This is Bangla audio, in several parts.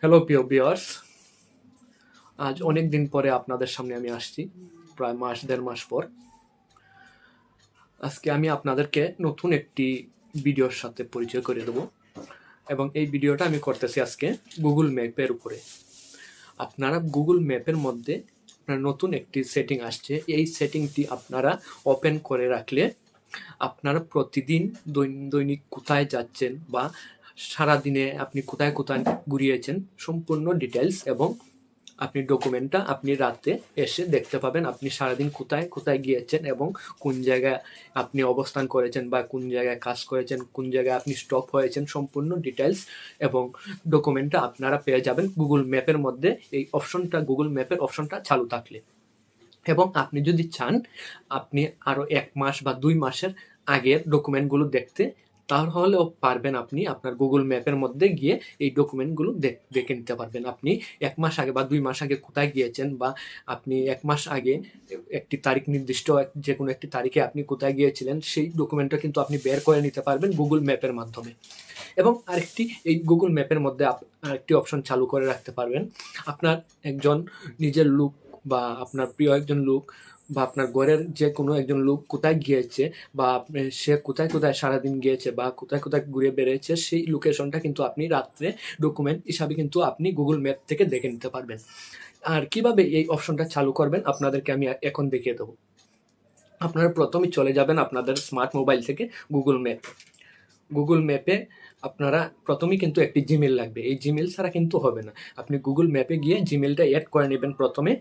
হ্যালো প্রিয় ভিউয়ার্স, আজ অনেক দিন পরে আপনাদের সামনে আমি আসছি, প্রায় মাস দেড় মাস পর। আজকে আমি আপনাদেরকে নতুন একটি ভিডিওর সাথে পরিচয় করে দেবো, এবং এই ভিডিওটা আমি করতেছি আজকে গুগল ম্যাপের উপরে। আপনারা গুগল ম্যাপের মধ্যে নতুন একটি সেটিং আসছে, এই সেটিংটি আপনারা ওপেন করে রাখলে আপনারা প্রতিদিন দৈনিক কোথায় যাচ্ছেন বা সারাদিনে আপনি কোথায় কোথায় ঘুরিয়েছেন সম্পূর্ণ ডিটেলস, এবং আপনি ডকুমেন্টটা আপনি রাতে এসে দেখতে পাবেন আপনি সারাদিন কোথায় কোথায় গিয়েছেন এবং কোন জায়গায় আপনি অবস্থান করেছেন বা কোন জায়গায় কাজ করেছেন, কোন জায়গায় আপনি স্টপ হয়েছেন, সম্পূর্ণ ডিটেলস এবং ডকুমেন্টটা আপনারা পেয়ে যাবেন গুগল ম্যাপের মধ্যে। এই অপশনটা, গুগল ম্যাপের অপশনটা চালু থাকলে, এবং আপনি যদি চান আপনি আরও 1 মাস বা 2 মাসের আগের ডকুমেন্টগুলো দেখতে, তাহলেও পারবেন। আপনি আপনার গুগল ম্যাপের মধ্যে গিয়ে এই ডকুমেন্টগুলো দেখে নিতে পারবেন। আপনি 1 মাস আগে বা 2 মাস আগে কোথায় গিয়েছেন, বা আপনি 1 মাস আগে একটি তারিখ নির্দিষ্ট যে কোনো একটি তারিখে আপনি কোথায় গিয়েছিলেন, সেই ডকুমেন্টটা কিন্তু আপনি বের করে নিতে পারবেন গুগল ম্যাপের মাধ্যমে। এবং আরেকটি, এই গুগল ম্যাপের মধ্যে আরেকটি অপশন চালু করে রাখতে পারবেন। আপনার একজন নিজের লোক বা আপনার প্রিয় একজন লোক বা আপনার ঘরের যে কোনো একজন লোক কোথায় গিয়েছে, বা সে কোথায় কোথায় সারাদিন গিয়েছে বা কোথায় কোথায় ঘুরে বেড়েছে, সেই লোকেশনটা কিন্তু আপনি রাত্রে ডকুমেন্ট হিসাবে কিন্তু আপনি গুগল ম্যাপ থেকে দেখে নিতে পারবেন। আর কিভাবে এই অপশনটা চালু করবেন আপনাদেরকে আমি এখন দেখিয়ে দেবো। আপনারা প্রথমেই চলে যাবেন আপনাদের স্মার্ট মোবাইল থেকে গুগল ম্যাপে আপনারা প্রথমেই কিন্তু একটি জিমেল লাগবে। এই জিমেল ছাড়া কিন্তু হবে না। আপনি গুগল ম্যাপে গিয়ে জিমেলটা অ্যাড করে নেবেন প্রথমে।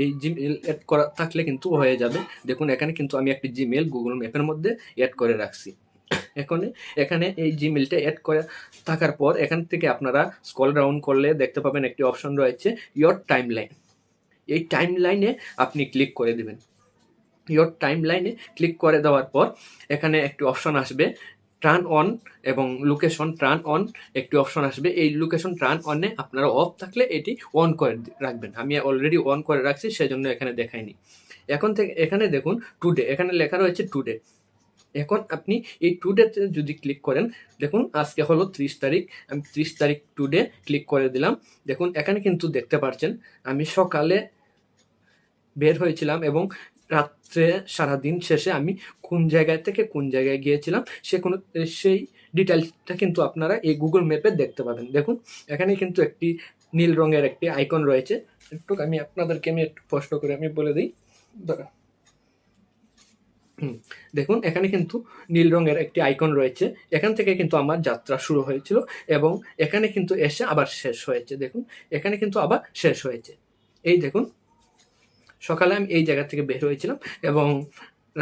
এই জিমেল অ্যাড করা থাকলে কিন্তু হয়ে যাবে। দেখুন এখানে কিন্তু আমি একটি জিমেল গুগল ম্যাপের মধ্যে অ্যাড করে রাখছি। এখানে এই জিমেলটা অ্যাড করে থাকার পর এখান থেকে আপনারা স্ক্রল ডাউন করলে দেখতে পাবেন একটি অপশন রয়েছে ইয়োর টাইমলাইন। এই টাইমলাইনে আপনি ক্লিক করে দেবেন। ইয়োর টাইমলাইনে ক্লিক করে দেওয়ার পর এখানে একটি অপশন আসবে টার্ন অন এবং লোকেশন টার্ন অন, একটি অপশন আসবে। এই লোকেশন টার্ন অনে আপনারা অফ থাকলে এটি অন করে রাখবেন। আমি অলরেডি অন করে রাখছি, সেজন্য এখানে দেখাইনি। এখন থেকে এখানে দেখুন টুডে, এখানে লেখা রয়েছে টুডে। এখন আপনি এই টুডেতে যদি ক্লিক করেন, দেখুন আজকে হলো 30 তারিখ, আমি 30 তারিখ টুডে ক্লিক করে দিলাম। দেখুন এখানে কিন্তু দেখতে পাচ্ছেন আমি সকালে বের হয়েছিলাম এবং রাত্রে সারাদিন শেষে আমি কোন জায়গায় থেকে কোন জায়গায় গিয়েছিলাম সেই ডিটেলসটা কিন্তু আপনারা এই গুগল ম্যাপে দেখতে পাবেন। দেখুন এখানে কিন্তু একটি নীল রঙের একটি আইকন রয়েছে। আমি আপনাদেরকে একটু স্পষ্ট করে আমি বলে দিই। দেখুন এখানে কিন্তু নীল রঙের একটি আইকন রয়েছে। এখান থেকে কিন্তু আমার যাত্রা শুরু হয়েছিল এবং এখানে কিন্তু এসে আবার শেষ হয়েছে। দেখুন এখানে কিন্তু আবার শেষ হয়েছে। এই দেখুন সকালে আমি এই জায়গা থেকে বের হয়েছিলাম এবং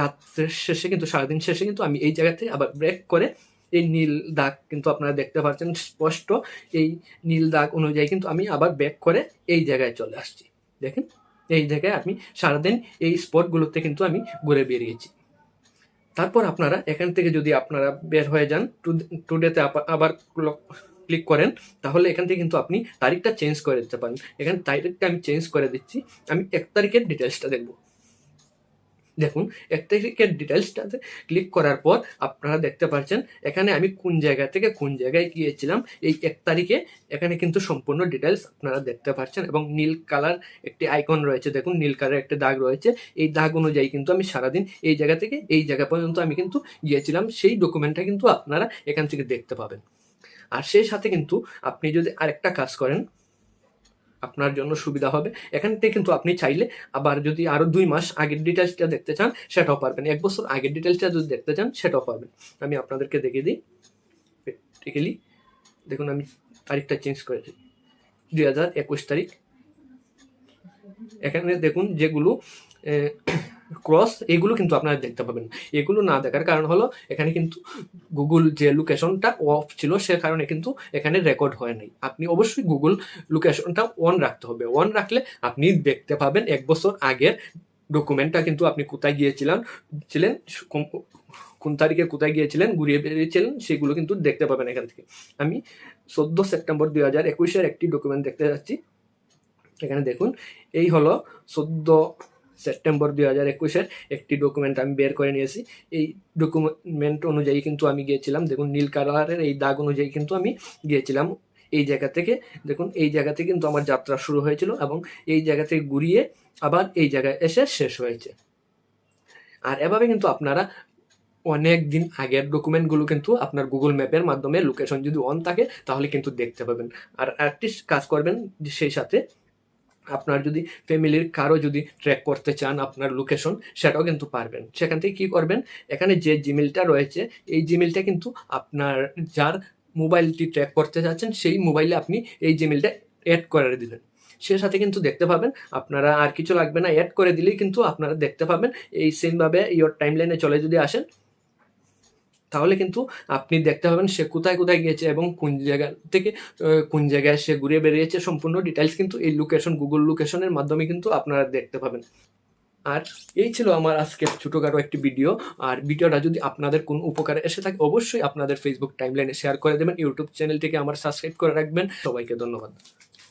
রাত্রের শেষে কিন্তু সারাদিন শেষে কিন্তু আমি এই জায়গা থেকে আবার ব্রেক করে এই নীল দাগ কিন্তু আপনারা দেখতে পাচ্ছেন স্পষ্ট। এই নীল দাগ অনুযায়ী কিন্তু আমি আবার ব্যাক করে এই জায়গায় চলে আসছি। দেখেন এই জায়গায় আমি সারাদিন এই স্পটগুলোতে কিন্তু আমি ঘুরে বেরিয়েছি। তারপর আপনারা এখান থেকে যদি আপনারা বের হয়ে যান, টুডেতে আবার ক্লিক করেন, তাহলে এখান থেকে কিন্তু আপনি তারিখটা চেঞ্জ করে দিতে পারেন। এখানে তারিখটা আমি চেঞ্জ করে দিচ্ছি। আমি 1 তারিখের ডিটেলসটা দেখব। দেখুন 1 তারিখের ডিটেলসটাতে ক্লিক করার পর আপনারা দেখতে পাচ্ছেন এখানে আমি কোন জায়গা থেকে কোন জায়গায় গিয়েছিলাম। এই 1 তারিখে এখানে কিন্তু সম্পূর্ণ ডিটেলস আপনারা দেখতে পাচ্ছেন এবং নীল কালার একটি আইকন রয়েছে। দেখুন নীল কালার একটা দাগ রয়েছে। এই দাগ অনুযায়ী কিন্তু আমি সারাদিন এই জায়গা থেকে এই জায়গা পর্যন্ত আমি কিন্তু গিয়েছিলাম। সেই ডকুমেন্টটা কিন্তু আপনারা এখান থেকে দেখতে পাবেন। আর সেই সাথে কিন্তু আপনি যদি আরেকটা কাজ করেন আপনার জন্য সুবিধা হবে। এখান থেকে কিন্তু আপনি চাইলে আবার যদি আরও 2 মাস আগের ডিটেলসটা দেখতে চান সেটাও পারবেন। 1 বছর আগের ডিটেলসটা যদি দেখতে চান সেটাও পারবেন। আমি আপনাদেরকে দেখিয়ে দিই প্র্যাকটিক্যালি। দেখুন আমি তারিখটা চেঞ্জ করেছি, 2021 তারিখ। এখানে দেখুন যেগুলো ক্রস, এগুলো কিন্তু আপনারা দেখতে পাবেন। এগুলো না দেখার কারণ হলো এখানে কিন্তু গুগল যে লোকেশনটা অফ ছিল সে কারণে কিন্তু এখানে রেকর্ড হয় নাই। আপনি অবশ্যই গুগল লোকেশনটা অন রাখতে হবে। অন রাখলে আপনি দেখতে পাবেন 1 বছর আগের ডকুমেন্টটা কিন্তু আপনি কোথায় ছিলেন, কোন তারিখে কোথায় গিয়েছিলেন, ঘুরিয়ে বেরিয়েছিলেন, সেগুলো কিন্তু দেখতে পাবেন এখান থেকে। আমি 14 সেপ্টেম্বর 2021-এর একটি ডকুমেন্ট দেখতে যাচ্ছি। এখানে দেখুন এই হলো 14 সেপ্টেম্বর 2021-এর একটি ডকুমেন্ট আমি বের করে নিয়েছি। এই ডকুমেন্ট অনুযায়ী কিন্তু আমি গিয়েছিলাম। দেখুন নীল কালারের এই দাগ অনুযায়ী কিন্তু আমি গিয়েছিলাম এই জায়গা থেকে দেখুন, এই জায়গা থেকে কিন্তু আমার যাত্রা শুরু হয়েছিল এবং এই জায়গা থেকে ঘুরিয়ে আবার এই জায়গায় এসে শেষ হয়েছে। আর এভাবে কিন্তু আপনারা অনেক দিন আগের ডকুমেন্টগুলো কিন্তু আপনার গুগল ম্যাপের মাধ্যমে লোকেশন যদি অন থাকে তাহলে কিন্তু দেখতে পাবেন। আর আরেকটি কাজ করবেন, সেই সাথে আপনার যদি ফ্যামিলির কারো যদি ট্র্যাক করতে চান আপনার লোকেশন, সেটাও কিন্তু পারবেন। সেখান থেকে কী করবেন, এখানে যে জিমেলটা রয়েছে এই জিমেলটা কিন্তু আপনার যার মোবাইলটি ট্র্যাক করতে যাচ্ছেন সেই মোবাইলে আপনি এই জিমেলটা অ্যাড করে দিবেন। সে সাথে কিন্তু দেখতে পাবেন, আপনারা আর কিছু লাগবে না, অ্যাড করে দিলেই কিন্তু আপনারা দেখতে পাবেন। এই সেমভাবে ইয়োর টাইমলাইনে চলে যদি আসেন তাহলে কিন্তু আপনি দেখতে পাবেন সে কোথায় কোথায় গিয়েছে এবং কোন জায়গা থেকে কোন জায়গায় সে ঘুরে বেরিয়েছে, সম্পূর্ণ ডিটেলস কিন্তু এই লোকেশন, গুগল লোকেশনের মাধ্যমে কিন্তু আপনারা দেখতে পাবেন। আর এই ছিল আমার আজকে ছোটোখাটো একটি ভিডিও। আর ভিডিওটা যদি আপনাদের কোনো উপকারে এসে থাকে অবশ্যই আপনাদের ফেসবুক টাইমলাইনে শেয়ার করে দেবেন, ইউটিউব চ্যানেলটিকে আমার সাবস্ক্রাইব করে রাখবেন। সবাইকে ধন্যবাদ।